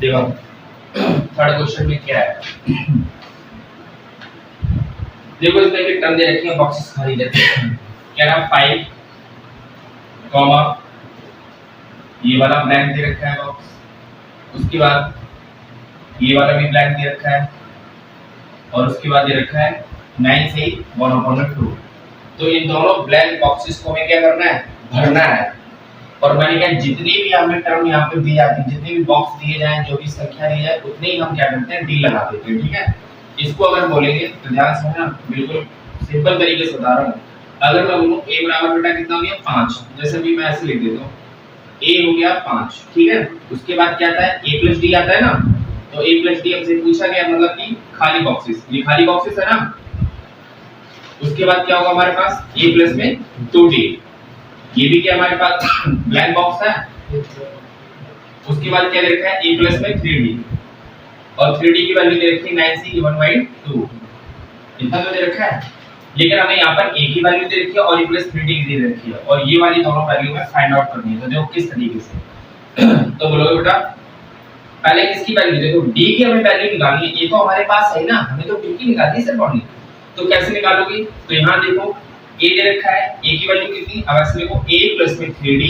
देखो third question में क्या है। देखो इसमें भी टर्म दे रखी है, बॉक्सेस खाली रहते हैं। क्या नाम 5 कॉमा ये वाला ब्लैंक दे रखा है बॉक्स, उसके बाद ये वाला भी ब्लैंक दे रखा है और उसके बाद दे रखा है 9 से 1/2। तो इन दोनों ब्लैंक बॉक्सेस को हमें क्या करना है, भरना है। और मैंने कहा जितनी भी हमें टर्म यहाँ पे दी जाती है, जितने भी बॉक्स दिए जाए, जो भी संख्या दी जाए, उतने ही हम क्या करते हैं, डी लगा देते हैं। ठीक है, इसको अगर बोलेंगे तो ध्यान से ना, बिल्कुल सिंपल तरीके से उदाहरण। अगर मैं बोलूं a बराबर बेटा कितना हो गया 5, जैसे भी मैं ऐसे लिख देता हूं a हो गया 5। ठीक है, उसके बाद क्या आता है a प्लस d आता है ना, तो a प्लस d हमसे पूछा गया मतलब कि खाली बॉक्सेस, ये खाली बॉक्सेस है ना। उसके बाद क्या होगा हमारे पास a प्लस में 2d, ये भी क्या हमारे पास ब्लैंक बॉक्स है। उसके बाद क्या लिखा है a प्लस में 3d और 3d की वैल्यू दे रखी है 9 से 1/2, इतना तो दे रखा है। लेकिन हमें यहाँ पर a की वैल्यू दे रखी है और a प्लस 3d की दे रखी है और ये वाली दोनों वैल्यू में फाइंड आउट करनी है। तो देखो किस तरीके से तो बोलोगे बेटा पहले किसकी वैल्यू, देखो d की हमें वैल्यू निकालनी है, ये तो हमारे पास है ना, हमें तो d की निकालनी है सिर्फ ओनली। तो कैसे निकालोगे, तो यहाँ देखो a दे रखा है, a की वैल्यू कितनी, अब ऐसे देखो a प्लस में 3d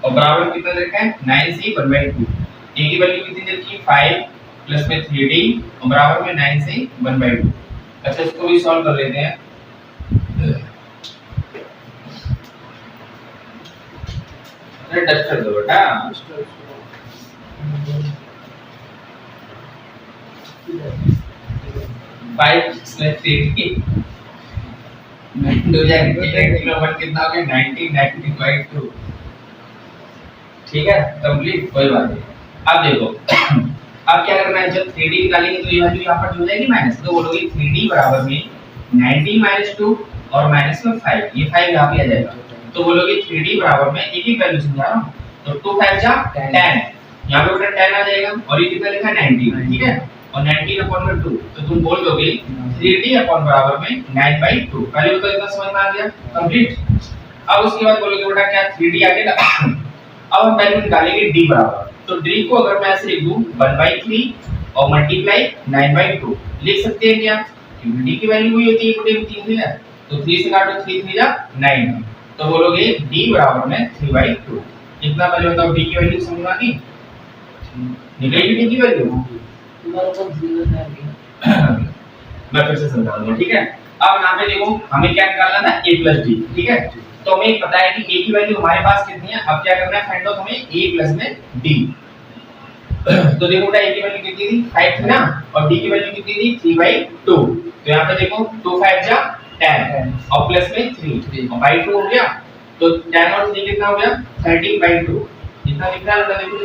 और बराबर कितना दे रखा है 9 से 1/2। a की वैल्यू कितनी दे रखी है 5 प्लस में 3d और बराबर में 9 से 1/2। अच्छा इसको भी सॉल्व कर लेते हैं। अरे डस्टर दो बेटा, 5 में 3d 9 कितना हो गया 90/2। ठीक है कंप्लीट, कोई बात नहीं। अब देखो अब क्या करना है, जब 3d निकालेंगे तो ये वैल्यू यहाँ पर जो हो जाएगी माइनस, तो बोलोगे 3d बराबर में 90 - 2 और माइनस में 5, ये 5 यहाँ पे आ जाएगा। तो बोलोगे 3d बराबर में एक ही वैल्यू समझा रहा हूँ, तो 2 5 जा 10, यहाँ पे उधर 10 आ जाएगा और ये कितना लिखा है 90। ठीक है, और 90/2 तो तुम बोल दोगे 3d अपॉन बराबर में 9/2। पहले तो इतना समझ में आ गया कंप्लीट। अब उसके बाद बोलोगे बेटा क्या 3d आ गया। अब हम वैल्यू निकालेंगे d बराबर, तो d को अगर मैं ऐसे लिख दूं 1/3 और मल्टीप्लाई 9/2 लिख सकते हैं क्या, क्योंकि d की वैल्यू वही होती है 1/3 है, तो 3 से काटो 3 3 जा 9, तो बोलोगे d बराबर में 3/2। कितना पहले बताओ d की वैल्यू समझ में आ गई, निकलेगी d की वैल्यू मैं फिर से समझा दूंगा। ठीक है, अब यहाँ पे देखो हमें क्या निकालना था a प्लस d। ठीक है, तो हमें पता है कि a की वैल्यू हमारे पास कितनी है, अब क्या करना है फाइंड आउट हमें a प्लस में d। तो देखो बेटा a की वैल्यू कितनी थी 5 थी ना, और d की वैल्यू कितनी थी 3/2। तो यहाँ पे देखो 2 5 जा 10 और प्लस में 3 और बाई 2 हो गया, तो 10 और 3 कितना हो गया 13/2। कितना लिख रहा है बेटा देखो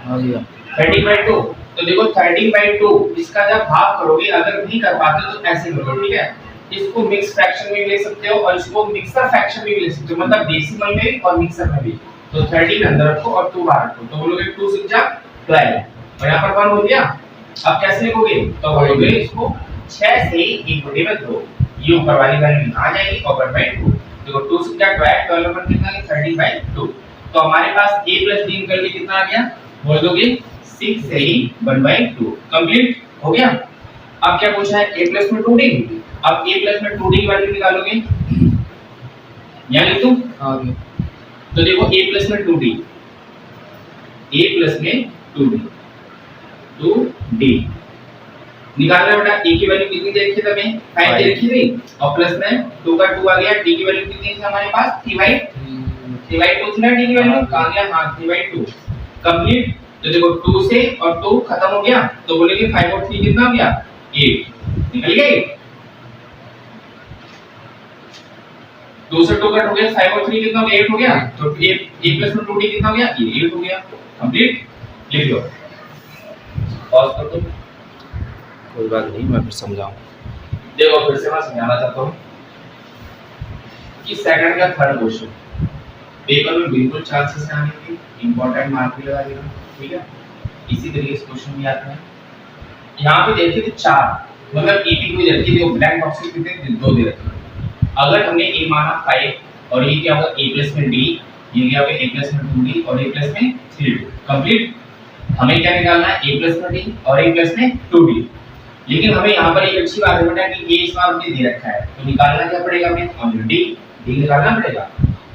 हाँ जी 13/2। तो देखो 13/2 इसका जब भाग करोगे, अगर नहीं कर पाते तो ऐसे करो। ठीक है, इसको मिक्स फ्रैक्शन में भी ले सकते हो और इसको मिक्सर फ्रैक्शन में भी ले सकते हो, मतलब डेसिमल में भी और मिक्सर में भी। तो 13 अंदर रखो और 2 बाहर रखो, तो बोलोगे 2 6 जा 12 और यहाँ पर 1 हो गया। अब कैसे लिखोगे, तो बोलोगे इसको 6 से 1/2, ये ऊपर वाली वैल्यू आ जाएगी और 1/2। देखो 2 6 जा 12, 12 पर कितना है 13/2। तो हमारे पास a प्लस d निकल के कितना आ गया, बोल दोगे 6 से 1/2। कंप्लीट हो गया। अब क्या पूछा है a प्लस में 2d, अब a प्लस में 2d की वैल्यू निकालोगे, यहाँ लिख दूं आगे तो देखो a प्लस में 2d, a प्लस में 2d 2d निकाल रहे हो बेटा। a की वैल्यू कितनी दे रखी है हमें 5 दे रखी थी और प्लस में 2 का 2 आ गया। d की वैल्यू कितनी थी हमारे पास 3/2 थी ना, d की वैल्यू कहां गया, हां 3/2 कंप्लीट। तो देखो 2 से और 2 खत्म हो गया, तो बोलेंगे 5 और 3 कितना हो गया 8, निकल गए। 2 से 2 कट हो गया, 5 और 3 कितना हो गया 8 हो गया, तो a प्लस में 2d कितना हो गया 8 हो गया। कंप्लीट, लिख लो, पॉज कर दो। कोई बात नहीं, मैं फिर समझाऊं। देखो फिर से मैं समझाना चाहता हूँ कि सेकंड का थर्ड क्वेश्चन पेपर में बिल्कुल चांसेस आने के, इंपॉर्टेंट मार्क भी लगा देना। ठीक है, इसी तरीके से क्वेश्चन भी आते हैं। यहाँ पे देखिए तो 4 मतलब ए की कोई रखी थी, ब्लैंक बॉक्सेस कितने 2 दे रखे। अगर हमने a माना 5 और ये क्या होगा a प्लस में d ये क्या हो गया a प्लस में 2d और a प्लस में 3d कंप्लीट। हमें क्या निकालना है a प्लस में d और a प्लस में 2d। लेकिन हमें यहाँ पर एक अच्छी बात है बेटा कि a इस बार हमने दे रखा है तो निकालना क्या पड़ेगा हमें ऑलरेडी d निकालना पड़ेगा।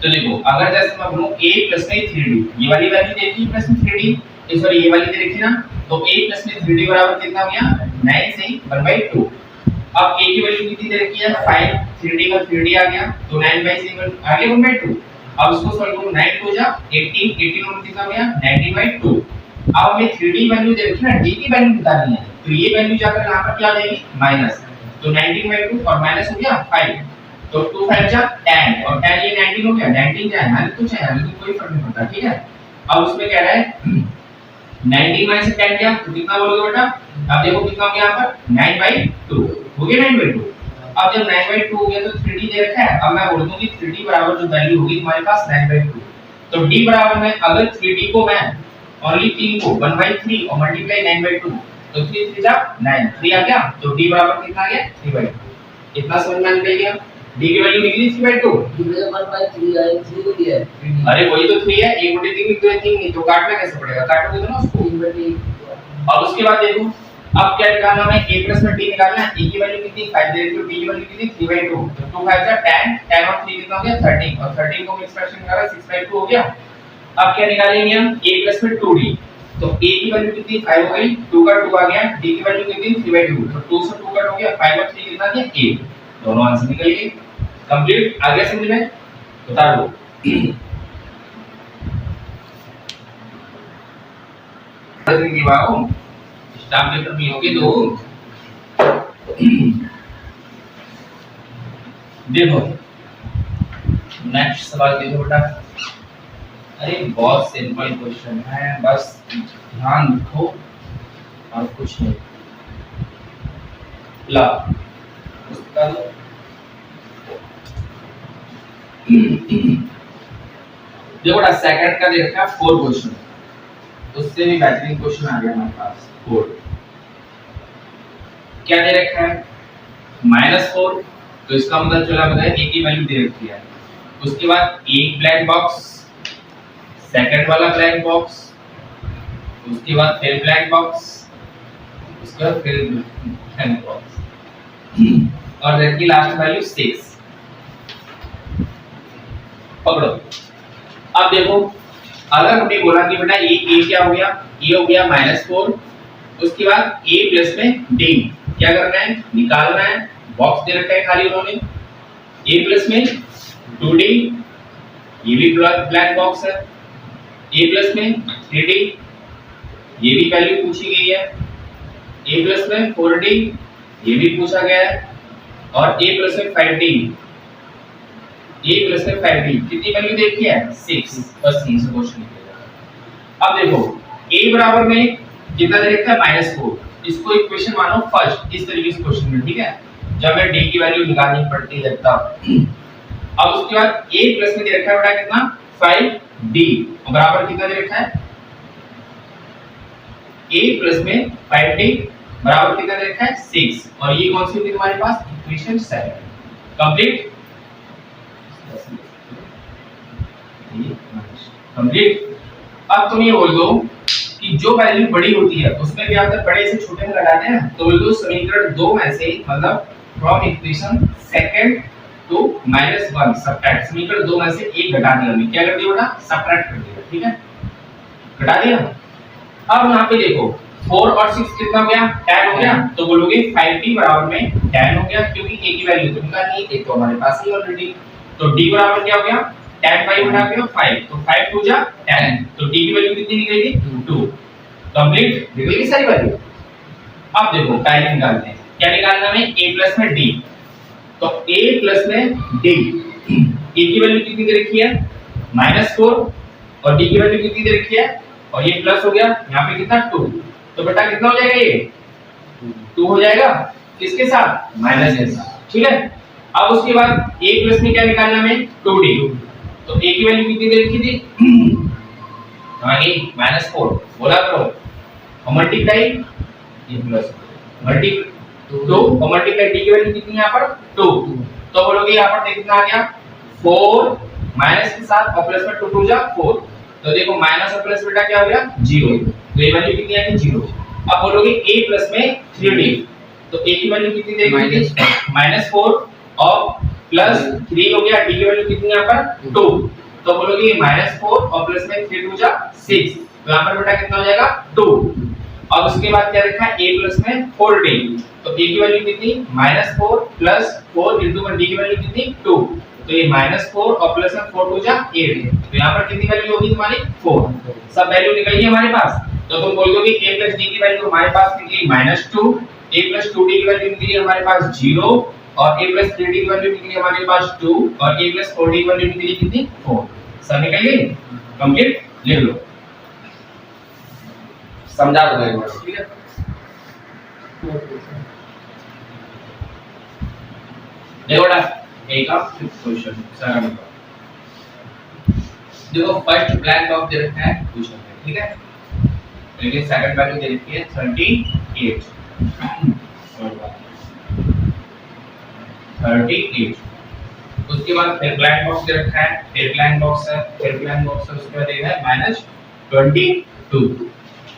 तो देखो अगर जैसे मैं बोलूं a प्लस में 3d ये वाली वैल्यू दे रखी है प्लस में 3d इस बार ये वाली दे रखी ना तो a प्लस में 3d बराबर कितना हो गया 9 से 1/2। अब a की वैल्यू कितनी दे रखी है 5 3d का 3d आ गया तो 9/7 आ गया 1/2। अब इसको सॉल्व करो 9 2 जा 18 18 और कितना हो गया 90/2। अब हमें 3d वैल्यू दे रखी है ना d की वैल्यू निकालनी है तो ये वैल्यू जाकर यहां पर क्या आ जाएगी माइनस तो 19/2 और माइनस हो गया 5 तो 2 5 जा 10 और 10 ये 19 हो गया 19 जाए ना तो चाहे लेकिन कोई फर्क नहीं पड़ता ठीक है। अब उसमें कह रहा है 19 में से 10 गया तो कितना बोलोगे बेटा अब देखो कितना हो गया यहां पर 9/2 हो गया 9/2। अब जब 9/2 हो गया तो 3d दे रखा है अब मैं बोल दूं कि 3d बराबर जो वैल्यू होगी तुम्हारे पास 9/2 तो d बराबर में अगर 3d को मैं ओनली 3 को 1/3 और मल्टीप्लाई 9/2 तो 3 3 जा 9 3 आ गया तो d बराबर कितना आ गया 3/2। इतना समझ में निकल गया d की वैल्यू निकली 3/2 d में 1/3 आए 3 को दिया है। अरे वही तो 3 है 1/3 तो 3 नहीं तो काटना कैसे पड़ेगा काटोगे तो ना उसको 3/3। और उसके बाद देखो अब क्या निकालना है a प्लस में d निकालना है a की वैल्यू कितनी 5 दे रखी है d की वैल्यू कितनी 3/2 तो 2 5 जा 10 10 और 3 कितना हो गया 13 और 13 को एक्सप्रेशन निकाला 6/2 हो गया। अब क्या निकालेंगे हम a प्लस में 2d तो a की वैल्यू कितनी 5 हो गई 2 का 2 आ गया d की वैल्यू कितनी 3/2 तो 2 से 2 कट हो गया 5 और 3 कितना गया 8 दोनों आंसर निकल गए कंप्लीट। आ गया समझ में बता दो की बात स्टाफ पेपर में होगी तो देखो नेक्स्ट सवाल देखो बेटा अरे बहुत सिंपल क्वेश्चन है बस ध्यान रखो और कुछ नहीं ला उसका देखो बेटा सेकंड का दे रखा है 4 क्वेश्चन उससे भी बेहतरीन क्वेश्चन आ गया हमारे पास 4 क्या दे रखा है -4 तो इसका मतलब चला बताए a की वैल्यू दे रखी है उसके बाद एक ब्लैंक बॉक्स सेकंड वाला ब्लैंक बॉक्स उसके बाद फिर ब्लैंक बॉक्स उसके बाद फिर ब्लैंक बॉक्स और देखिए लास्ट वैल्यू 6 पकड़ो। अब देखो अगर हमने बोला कि बेटा ये a क्या हो गया ये हो गया -4 उसके बाद a प्लस में d क्या करना है निकालना है बॉक्स दे रखा है खाली उन्होंने a प्लस में 2d ये भी ब्लैंक बॉक्स है a प्लस में 3d ये भी वैल्यू पूछी गई है a प्लस में 4d ये भी पूछा गया है और a प्लस में 5d a प्लस में 5d कितनी वैल्यू देखी है 6 बस 3 से क्वेश्चन निकलेगा। अब देखो a बराबर में कितना दे रखा है -4 इसको इक्वेशन मानो फर्स्ट इस तरीके से क्वेश्चन में ठीक है जब मैं d की वैल्यू निकालनी पड़ती है तब। अब उसके बाद a प्लस में दे रखा है बेटा कितना 5d बराबर कितना दे रखा है a प्लस में 5d बराबर कितना दे रखा है 6 और ये कौन सी होगी तुम्हारे पास इक्वेशन 7 कंप्लीट कंप्लीट। अब तुम ये बोल दो कि जो वैल्यू बड़ी होती है उसमें भी आप जब बड़े से छोटे में घटाते हैं तो बोल दो समीकरण 2 में से मतलब from equation second to -1 subtract समीकरण 2 में से एक घटा दिया हमने क्या कर दिया बेटा सबट्रैक्ट कर दिया ठीक है घटा दिया। अब यहाँ पे देखो 4 और 6 कितना हो गया 10 हो गया तो बोलोगे 5d बराबर में 10 हो गया क्योंकि a की वैल्यू तो निकालनी है एक तो हमारे पास ही ऑलरेडी तो d बराबर क्या हो गया 10 5 उठा के 5 तो 5 2 जा 10 तो d की वैल्यू कितनी निकलेगी 2 कंप्लीट निकल गई सारी वैल्यू। अब देखो टाइम निकालते हैं क्या निकालना है a प्लस में d तो a प्लस में d a की वैल्यू कितनी दे रखी है -4 और d की वैल्यू कितनी दे रखी है और ये प्लस हो गया यहाँ पे कितना 2 तो बेटा कितना हो जाएगा ये 2 हो जाएगा किसके साथ माइनस के साथ ठीक है। अब उसके बाद a प्लस में क्या निकालना है 2d तो a की वैल्यू कितनी दे रखी थी आगे -4 बोला करो और मल्टीप्लाई ये प्लस मल्टी 2 और मल्टीप्लाई d की वैल्यू कितनी है यहाँ पर 2 तो बोलोगे यहाँ पर कितना आ गया 4 माइनस के साथ और प्लस में 2 2 जा 4, तो देखो माइनस और प्लस बेटा क्या हो गया 0, तो ये वैल्यू कितनी आएगी 0। अब बोलोगे a प्लस में 3d, तो a की वैल्यू कितनी देगी -4 और प्लस 3 हो गया, d की वैल्यू कितनी यहाँ पर 2, तो बोलोगे -4 और प्लस में 3 2 जा 6, तो यहाँ पर बेटा कितना हो जाएगा 2। अब उसके बाद क्या लिखा है a प्लस में 4d, तो a की वैल्यू कितनी -4 प्लस 4 इनटू d की वैल्यू कितनी 2, तो ये -4 और प्लस में 4 2 जा 8, तो यहाँ पर कितनी वैल्यू होगी तुम्हारी 4, सब वैल्यू निकल गई हमारे पास। तो तुम बोल दोगे a प्लस d की वैल्यू हमारे पास निकली -2, a प्लस 2d की वैल्यू निकली हमारे पास 0 और a प्लस 3d की वैल्यू निकली हमारे पास 2 और a प्लस 4d की वैल्यू निकली कितनी 4, सब निकल गई कंप्लीट। लिख लो, समझा दो एक बार, ठीक है। देखो बेटा एक का क्वेश्चन सेकंड का, देखो फर्स्ट ब्लैंक बॉक्स दे रखा है क्वेश्चन में, ठीक है, लेकिन सेकंड वैल्यू दे रखी है 38, 38, उसके बाद फिर ब्लैंक बॉक्स दे रखा है, फिर ब्लैंक बॉक्स है, फिर ब्लैंक बॉक्स है, उसके बाद दे रहा है -22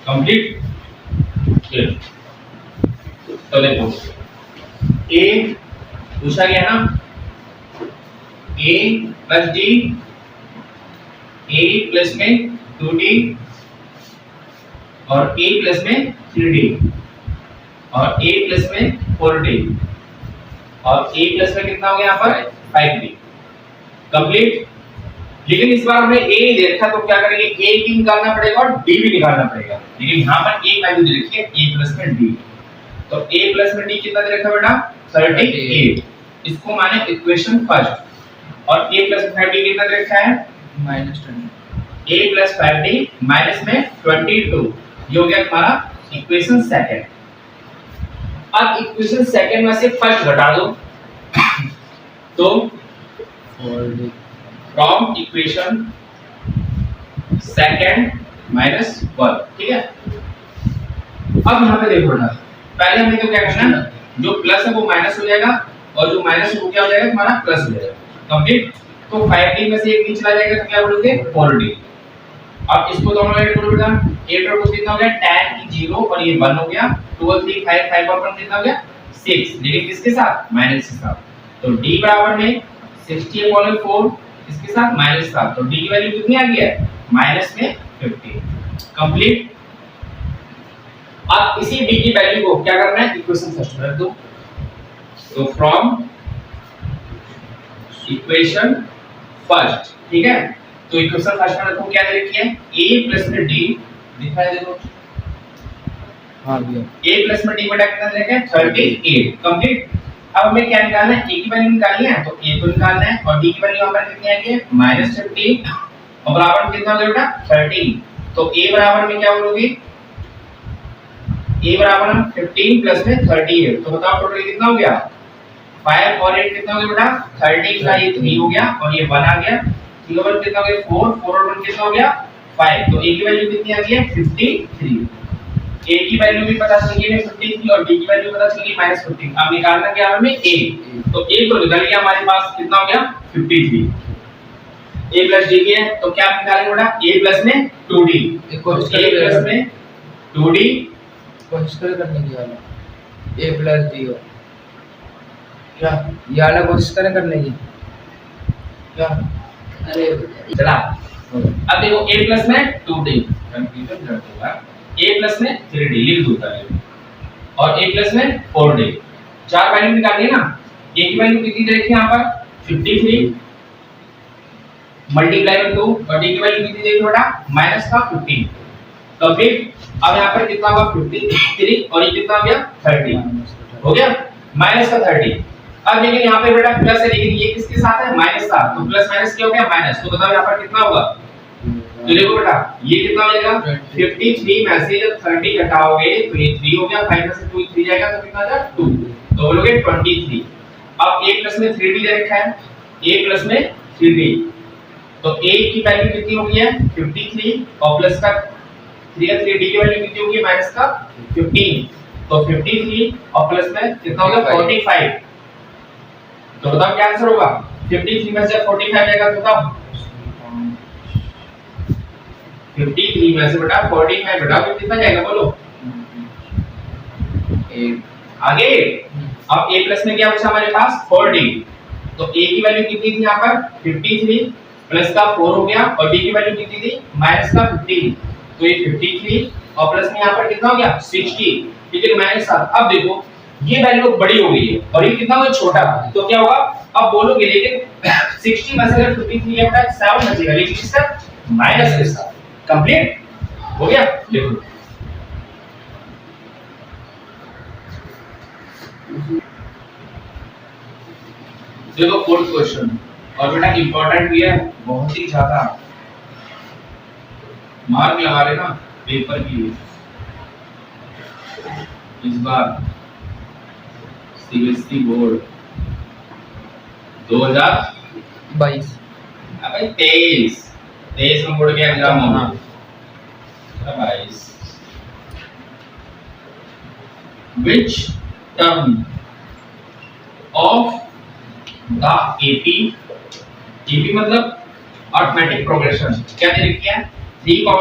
कंप्लीट। तो देखो a पूछा गया ना, a plus d, a plus में 2d और a प्लस में 3d और a प्लस में 4d और a प्लस में कितना हो गया यहाँ पर 5d कंप्लीट। लेकिन इस बार हमने a दे रखा तो क्या करेंगे, a भी निकालना पड़ेगा और d भी निकालना पड़ेगा, लेकिन यहाँ पर a वैल्यू दे रखी है a प्लस में d, तो a प्लस में d कितना दे रखा बेटा 38, इसको माने इक्वेशन फर्स्ट, और a प्लस 5d कितना दे रखा है -20, a प्लस 5d माइनस में 22, ये हो गया तुम्हारा इक्वेशन सेकंड। अब इक्वेशन सेकंड में से फर्स्ट घटा दो, तो फ्रॉम इक्वेशन सेकंड -1, ठीक है। अब यहाँ पे देखो ना, पहले हमें तो क्या करना है, जो प्लस है वो माइनस हो जाएगा और जो माइनस है वो क्या हो जाएगा तुम्हारा प्लस हो जाएगा कंप्लीट। तो 5d में से एक नीचे चला जाएगा तो क्या बोलोगे 4d। अब इसको दोनों ऐड करो बेटा, 8 और 2 कितना हो गया tan की 0 और ये 1 हो गया, 2 और 3 5 5 और 1 कितना हो गया 6, लेकिन किसके साथ माइनस के साथ, तो d बराबर में 60/4 इसके साथ -7, तो d की वैल्यू कितनी आ गई है माइनस में 50 कंप्लीट। अब इसी d की वैल्यू को क्या करना है, इक्वेशन फर्स्ट में रख दो, तो फ्रॉम इक्वेशन फर्स्ट, ठीक है। तो इक्वेशन फर्स्ट में रखो, क्या दे रखी है a प्लस में d, दिखाई दे दो, हाँ भैया a प्लस में d बटा कितना दे रखा है 38 कंप्लीट। अब हमें क्या निकालना है, a की वैल्यू निकालनी है, तो a को निकालना है और d की वैल्यू यहां पर कितनी आएगी -50 और बराबर में कितना हो जाएगा 13, तो a बराबर में क्या बोलोगे, a बराबर में 15 प्लस में 38, तो बताओ टोटल कितना हो गया 5 और 8 कितना हो गया बेटा 13 का ये 3 हो गया और ये 1 आ गया, 3 और 1 कितना हो गया 4, 4 और 1 कितना हो गया 5, तो a की वैल्यू कितनी आ गई है 53। a की वैल्यू भी पता चल गई है 53 और d की वैल्यू पता चल गई -15। अब निकालना क्या है हमें a, तो a तो निकल गया हमारे पास कितना हो गया 53, a प्लस d की है, तो क्या निकालेंगे बेटा a प्लस में 2d, a प्लस में 2d कोशिश करने की वाला a प्लस d हो क्या ये वाला कोशिश करें करने की क्या अरे चला। अब देखो a प्लस में 2d कंफ्यूजन कर दूंगा, a प्लस में 3d लिख दूंगा और a प्लस में 4d, चार वैल्यू निकालनी है ना, a की वैल्यू कितनी दे रखी है यहाँ पर 53 मल्टीप्लाई में 2 और d की वैल्यू कितनी दे रखी है बेटा -15 कंप्लीट। अब यहाँ पर कितना होगा 53 और ये कितना हो गया 30 हो गया -30। अब लेकिन यहाँ पे बेटा प्लस है, लेकिन ये किसके साथ है -7, तो प्लस माइनस क्या हो गया माइनस, तो बताओ यहाँ पर कितना होगा, तो देखो बेटा ये कितना हो जाएगा 53 में से जब 30 घटाओगे तो ये 3 हो गया, 5 में से 2 3 जाएगा तो कितना आ जाएगा 2, तो बोलोगे 23। अब a प्लस में 3d दे रखा है, a प्लस में 3d, तो a की वैल्यू कितनी हो गई है 53 और प्लस का 3 और 3d की वैल्यू कितनी होगी माइनस का 15, तो 53 और प्लस में कितना हो गया 45, तो बताओ क्या आंसर होगा 53 में से 45 जाएगा तो बताओ 53 में से बेटा 45 घटाओ कितना जाएगा बोलो आगे। अब a प्लस में क्या बचा हमारे पास 40, तो a की वैल्यू कितनी थी यहाँ पर 53 प्लस का 4 हो गया और d की वैल्यू कितनी थी माइनस का 15, तो ये 53 और प्लस में यहाँ पर कितना हो गया 60, ठीक है माइनस 7। अब देखो ये वैल्यू बड़ी हो गई है और ये कितना हो छोटा, तो क्या होगा अब बोलोगे लेकिन 60 में से अगर 53 है बेटा 7 बचेगा, लेकिन इसका माइनस के साथ कंप्लीट हो गया। देखो देखो फोर्थ क्वेश्चन और बेटा इंपॉर्टेंट भी है बहुत ही ज्यादा, मार्क लगा लेना पेपर के लिए इस बार सीबीएसई बोर्ड 2022 अबे 23 में बोर्ड के एग्जाम होना 22। Which term of the AP मतलब अरिथमेटिक प्रोग्रेशन क्या दे रखी है 3, 8,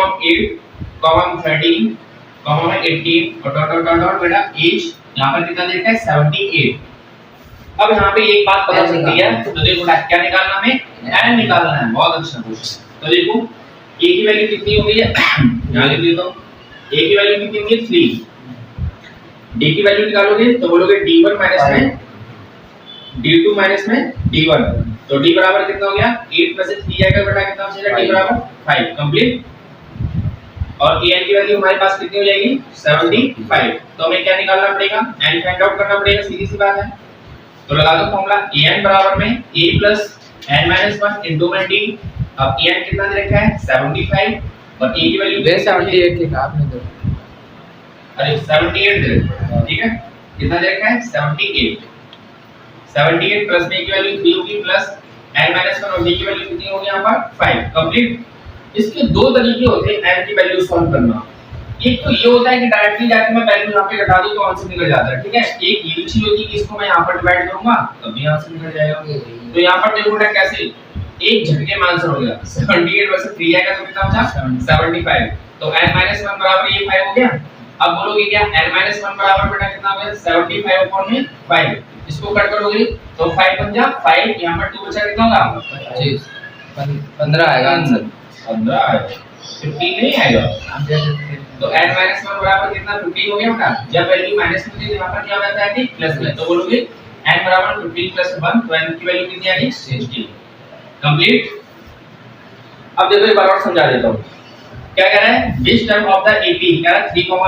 13, 18 और डॉट डॉट डॉट डॉट बेटा एज यहाँ पर कितना दे रखा है 78। अब यहाँ पे एक बात पता चलती है, तो देखो क्या निकालना हमें n निकालना है, बहुत अच्छा क्वेश्चन। तो देखो a की वैल्यू कितनी हो गई है यहाँ लिख देता हूँ, a की वैल्यू कितनी होगी 3, d की वैल्यू निकालोगे तो बोलोगे d1 माइनस में d2 माइनस में d1, तो d बराबर कितना हो गया 8 में से 3 आएगा बेटा कितना बचेगा d बराबर 5 कंप्लीट। और an की वैल्यू हमारे पास कितनी हो जाएगी 75, तो हमें क्या निकालना पड़ेगा n फाइंड आउट करना पड़ेगा, सीधी सी बात है। तो लगा दो फॉर्मूला an बराबर में a plus n minus 1 into में d। अब an कितना दे रखा है 75 और a की वैल्यू 78 लिखा आपने तो, अरे 78 दे रखा है, ठीक है कितना दे रखा है 78 प्लस में a की वैल्यू 3 होगी प्लस n माइनस 1 और d की वैल्यू कितनी होगी यहाँ पर 5 कंप्लीट। इसके दो तरीके होते हैं n की वैल्यू सॉल्व करना, एक तो ये होता है कि डायरेक्टली जाके मैं वैल्यू यहाँ पे घटा दूं तो आंसर निकल जाता है, ठीक है। एक ये चीज होती है कि इसको मैं यहाँ पर डिवाइड करूंगा तब भी आंसर निकल जाएगा। तो यहाँ पर देखो बेटा कैसे एक झटके में आंसर हो गया 78 वर्सेस 3 आएगा तो कितना बचा 75, तो n 1 बराबर ये 5 हो गया। अब बोलोगे क्या n 1 बराबर बेटा कितना हो गया 75 अपॉन में 5, इसको कट करोगे तो 5 बन जा 5, यहाँ पर 2 बचा कितना होगा 25 15 आएगा आंसर, 15 आएगा 15 नहीं आएगा। तो n 1 बराबर कितना 15 हो गया बेटा, जब वैल्यू माइनस में थी यहाँ पर क्या होता है कि प्लस में, तो बोलोगे n बराबर 15 प्लस 1, तो n की वैल्यू कितनी आ गई 60 कंप्लीट। अब देखो एक बार और समझा देता हूँ क्या कह रहा है, which term of the AP कह रहा है 3, 8,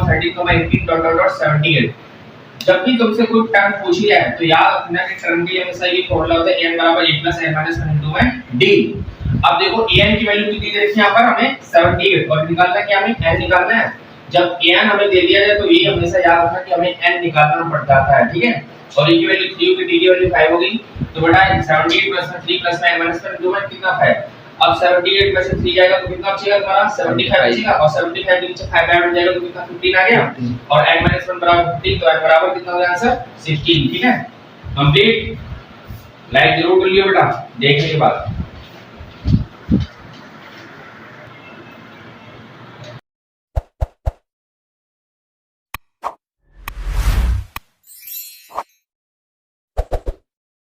13, 18 डॉट डॉट डॉट 78। जब भी तुमसे कोई टर्म पूछी जाए तो याद रखना कि टर्म के हमेशा ये फॉर्मूला होता है n बराबर a plus n minus 1 into में d। अब देखो an की वैल्यू कितनी दे रखी है यहाँ पर हमें 78 और निकालना है क्या हमें n निकालना है। जब an हमें दे दिया जाए तो ये हमेशा याद रखना कि हमें n निकालना पड़ जाता है, ठीक है। और a की वैल्यू 3 होगी, d की वैल्यू 5 होगी, तो बेटा 78 प्लस 3 प्लस n माइनस 1 में कितना 5। अब 78 में से 3 जाएगा तो कितना बचेगा तुम्हारा 75 बचेगा और 75 के नीचे 5 ऐड हो जाएगा तो कितना 15 आ गया और n 1 बराबर 15, तो n बराबर कितना हो गया आंसर 16, ठीक है कंप्लीट। लाइक जरूर कर लियो बेटा देखने के बाद।